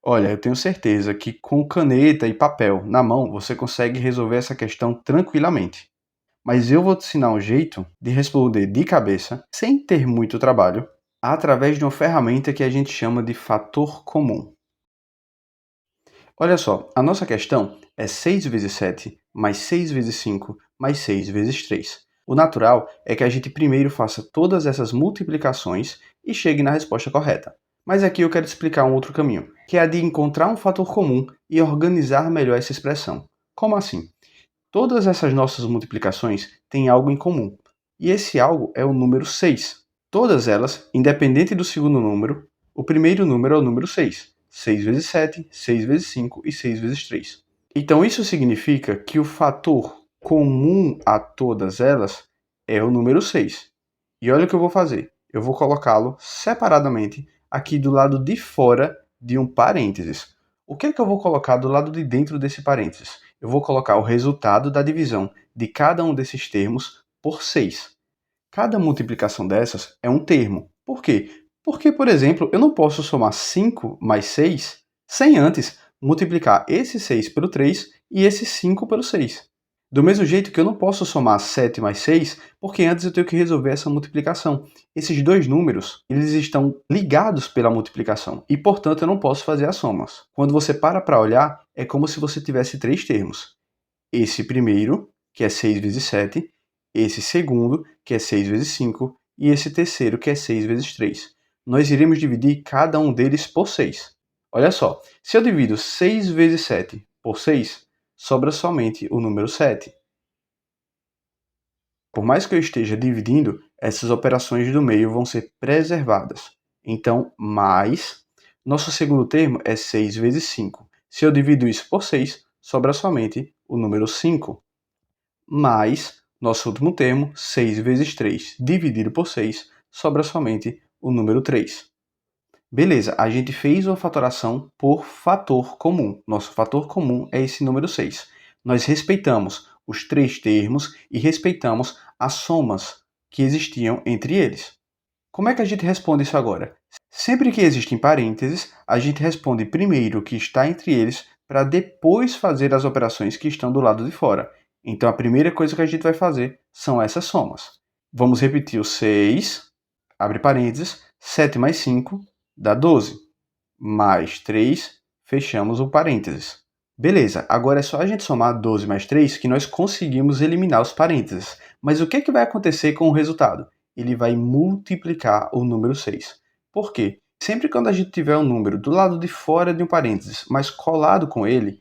Olha, eu tenho certeza que com caneta e papel na mão você consegue resolver essa questão tranquilamente. Mas eu vou te ensinar um jeito de responder de cabeça, sem ter muito trabalho, através de uma ferramenta que a gente chama de fator comum. Olha só, a nossa questão é 6 vezes 7 mais 6 vezes 5 mais 6 vezes 3. O natural é que a gente primeiro faça todas essas multiplicações e chegue na resposta correta. Mas aqui eu quero te explicar um outro caminho, que é a de encontrar um fator comum e organizar melhor essa expressão. Como assim? Todas essas nossas multiplicações têm algo em comum, e esse algo é o número 6. Todas elas, independente do segundo número, o primeiro número é o número 6. 6 vezes 7, 6 vezes 5 e 6 vezes 3. Então isso significa que o fator comum a todas elas é o número 6. E olha o que eu vou fazer. Eu vou colocá-lo separadamente aqui do lado de fora de um parênteses. O que é que eu vou colocar do lado de dentro desse parênteses? Eu vou colocar o resultado da divisão de cada um desses termos por 6. Cada multiplicação dessas é um termo. Por quê? Porque, por exemplo, eu não posso somar 5 mais 6 sem antes multiplicar esse 6 pelo 3 e esse 5 pelo 6. Do mesmo jeito que eu não posso somar 7 mais 6, porque antes eu tenho que resolver essa multiplicação. Esses dois números, eles estão ligados pela multiplicação e, portanto, eu não posso fazer as somas. Quando você para olhar, é como se você tivesse três termos. Esse primeiro, que é 6 vezes 7, esse segundo, que é 6 vezes 5, e esse terceiro, que é 6 vezes 3. Nós iremos dividir cada um deles por 6. Olha só, se eu divido 6 vezes 7 por 6, sobra somente o número 7. Por mais que eu esteja dividindo, essas operações do meio vão ser preservadas. Então, mais, nosso segundo termo é 6 vezes 5. Se eu divido isso por 6, sobra somente o número 5. Mais, nosso último termo, 6 vezes 3 dividido por 6, sobra somente o número 3. Beleza, a gente fez uma fatoração por fator comum. Nosso fator comum é esse número 6. Nós respeitamos os três termos e respeitamos as somas que existiam entre eles. Como é que a gente responde isso agora? Sempre que existem parênteses, a gente responde primeiro o que está entre eles para depois fazer as operações que estão do lado de fora. Então a primeira coisa que a gente vai fazer são essas somas. Vamos repetir o 6, abre parênteses, 7 mais 5 dá 12, mais 3, fechamos o parênteses. Beleza, agora é só a gente somar 12 mais 3 que nós conseguimos eliminar os parênteses. Mas o que, que vai acontecer com o resultado? Ele vai multiplicar o número 6. Por quê? Sempre quando a gente tiver um número do lado de fora de um parênteses, mas colado com ele,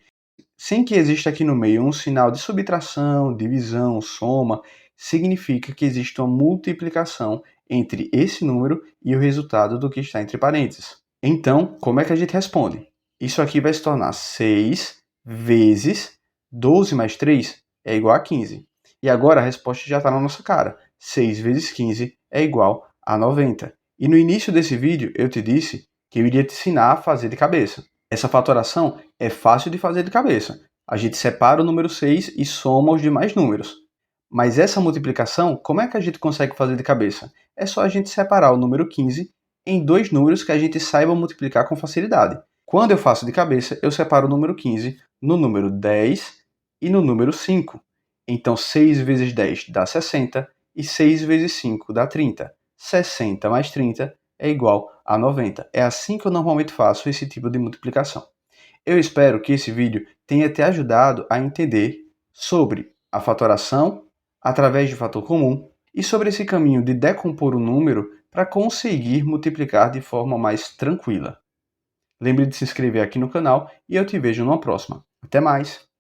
sem que exista aqui no meio um sinal de subtração, divisão, soma, significa que existe uma multiplicação entre esse número e o resultado do que está entre parênteses. Então, como é que a gente responde? Isso aqui vai se tornar 6 vezes 12 mais 3 é igual a 15. E agora a resposta já está na nossa cara. 6 vezes 15 é igual a 90. E no início desse vídeo eu te disse que eu iria te ensinar a fazer de cabeça. Essa fatoração é fácil de fazer de cabeça. A gente separa o número 6 e soma os demais números. Mas essa multiplicação, como é que a gente consegue fazer de cabeça? É só a gente separar o número 15 em dois números que a gente saiba multiplicar com facilidade. Quando eu faço de cabeça, eu separo o número 15 no número 10 e no número 5. Então 6 vezes 10 dá 60 e 6 vezes 5 dá 30. 60 mais 30 é igual a 90. É assim que eu normalmente faço esse tipo de multiplicação. Eu espero que esse vídeo tenha te ajudado a entender sobre a fatoração através de fator comum e sobre esse caminho de decompor o número para conseguir multiplicar de forma mais tranquila. Lembre de se inscrever aqui no canal e eu te vejo numa próxima. Até mais!